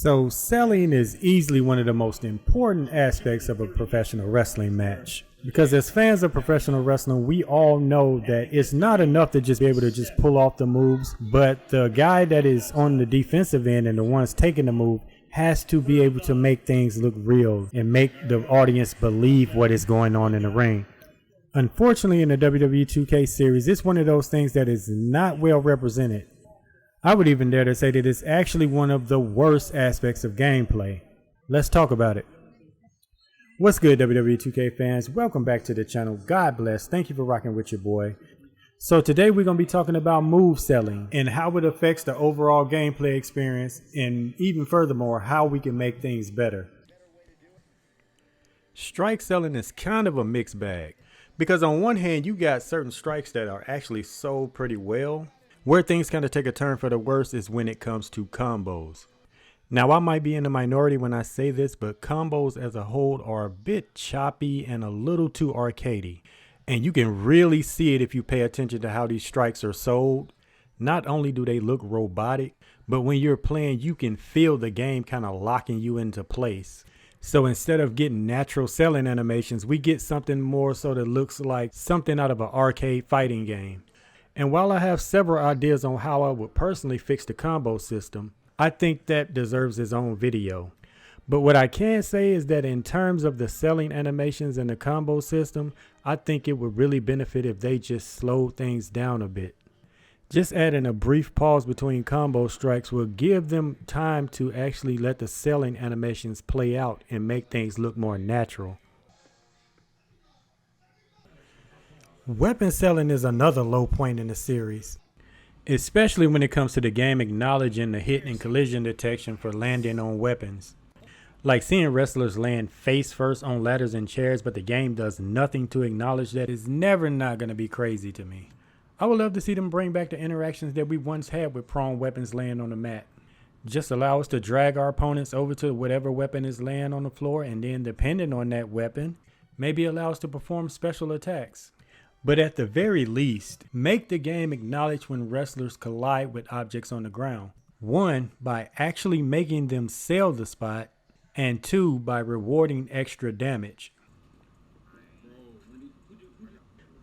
So selling is easily one of the most important aspects of a professional wrestling match. Because as fans of professional wrestling, we all know that it's not enough to just be able to just pull off the moves, but the guy that is on the defensive end and the ones taking the move has to be able to make things look real and make the audience believe what is going on in the ring. Unfortunately, in the WWE 2K series, it's one of those things that is not well represented. I would even dare to say that it's actually one of the worst aspects of gameplay. Let's talk about it. What's good, WWE 2K fans? Welcome back to the channel. God bless. Thank you for rocking with your boy. So today we're going to be talking about move selling and how it affects the overall gameplay experience, and even furthermore, how we can make things better. Strike selling is kind of a mixed bag, because on one hand, you got certain strikes that are actually sold pretty well. Where things kind of take a turn for the worse is when it comes to combos. Now, I might be in the minority when I say this, but combos as a whole are a bit choppy and a little too arcadey. And you can really see it if you pay attention to how these strikes are sold. Not only do they look robotic, but when you're playing, you can feel the game kind of locking you into place. So instead of getting natural selling animations, we get something more so that looks like something out of an arcade fighting game. And while I have several ideas on how I would personally fix the combo system, I think that deserves its own video. But what I can say is that in terms of the selling animations and the combo system, I think it would really benefit if they just slowed things down a bit. Just adding a brief pause between combo strikes will give them time to actually let the selling animations play out and make things look more natural. Weapon selling is another low point in the series, especially when it comes to the game acknowledging the hit and collision detection for landing on weapons. Like seeing wrestlers land face first on ladders and chairs, but the game does nothing to acknowledge that is never not going to be crazy to me. I would love to see them bring back the interactions that we once had with prone weapons laying on the mat. Just allow us to drag our opponents over to whatever weapon is laying on the floor, and then depending on that weapon, maybe allow us to perform special attacks. But at the very least, make the game acknowledge when wrestlers collide with objects on the ground. 1, by actually making them sell the spot, and 2, by rewarding extra damage.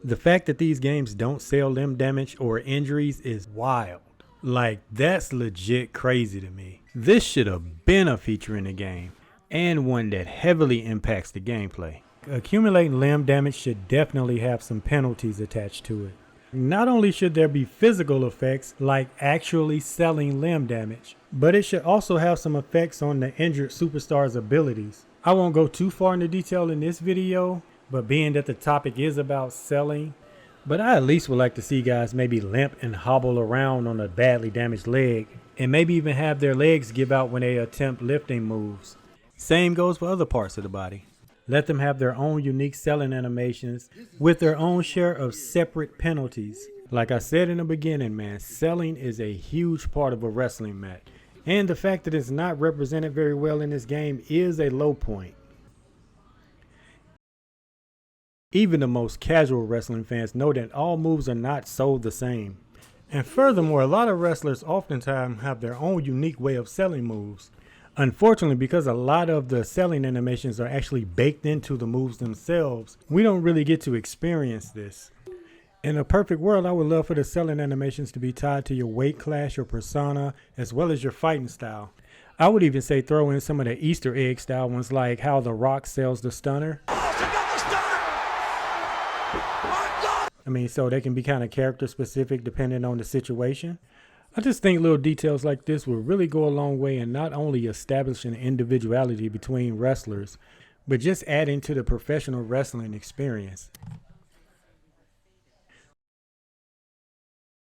The fact that these games don't sell limb damage or injuries is wild. Like, that's legit crazy to me. This should have been a feature in the game, and one that heavily impacts the gameplay. Accumulating limb damage should definitely have some penalties attached to it. Not only should there be physical effects like actually selling limb damage, but it should also have some effects on the injured superstar's abilities. I won't go too far into detail in this video, but being that the topic is about selling, but I at least would like to see guys maybe limp and hobble around on a badly damaged leg, and maybe even have their legs give out when they attempt lifting moves. Same goes for other parts of the body. Let them have their own unique selling animations with their own share of separate penalties. Like I said in the beginning, man, selling is a huge part of a wrestling match. And the fact that it's not represented very well in this game is a low point. Even the most casual wrestling fans know that all moves are not sold the same. And furthermore, a lot of wrestlers oftentimes have their own unique way of selling moves. Unfortunately, because a lot of the selling animations are actually baked into the moves themselves, we don't really get to experience this. In a perfect world, I would love for the selling animations to be tied to your weight class, your persona, as well as your fighting style. I would even say throw in some of the Easter egg style ones, like how The Rock sells the stunner. So they can be kind of character specific depending on the situation. I just think little details like this will really go a long way in not only establishing individuality between wrestlers, but just adding to the professional wrestling experience.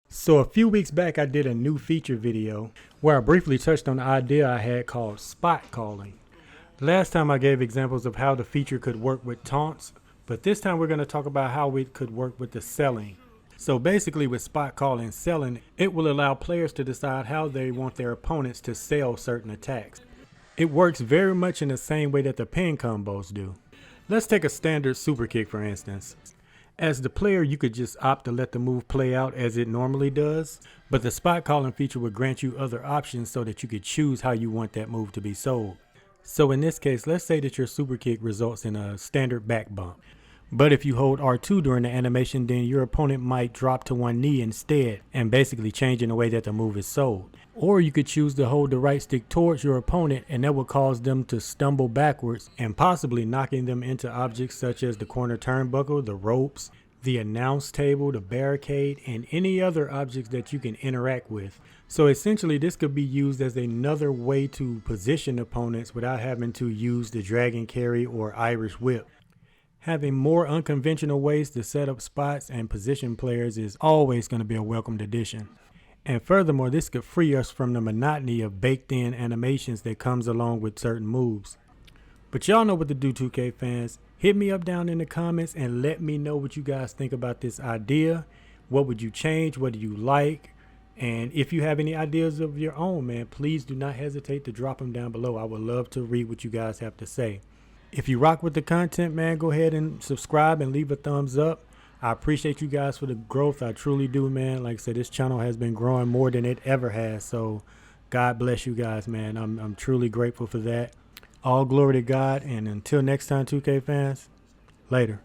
So a few weeks back, I did a new feature video where I briefly touched on the idea I had called spot calling. Last time I gave examples of how the feature could work with taunts, but this time we're going to talk about how it could work with the selling. So basically with spot calling and selling, it will allow players to decide how they want their opponents to sell certain attacks. It works very much in the same way that the pin combos do. Let's take a standard super kick for instance. As the player, you could just opt to let the move play out as it normally does, but the spot calling feature would grant you other options so that you could choose how you want that move to be sold. So in this case, let's say that your super kick results in a standard back bump. But if you hold R2 during the animation, then your opponent might drop to one knee instead, and basically changing the way that the move is sold. Or you could choose to hold the right stick towards your opponent, and that would cause them to stumble backwards and possibly knocking them into objects such as the corner turnbuckle, the ropes, the announce table, the barricade, and any other objects that you can interact with. So essentially this could be used as another way to position opponents without having to use the dragon carry or Irish whip. Having more unconventional ways to set up spots and position players is always going to be a welcomed addition. And furthermore, this could free us from the monotony of baked-in animations that comes along with certain moves. But y'all know what to do, 2K fans. Hit me up down in the comments and let me know what you guys think about this idea. What would you change? What do you like? And if you have any ideas of your own, man, please do not hesitate to drop them down below. I would love to read what you guys have to say. If you rock with the content, man, go ahead and subscribe and leave a thumbs up. I appreciate you guys for the growth. I truly do, man. Like I said, this channel has been growing more than it ever has. So God bless you guys, man. I'm truly grateful for that. All glory to God. And until next time, 2K fans, later.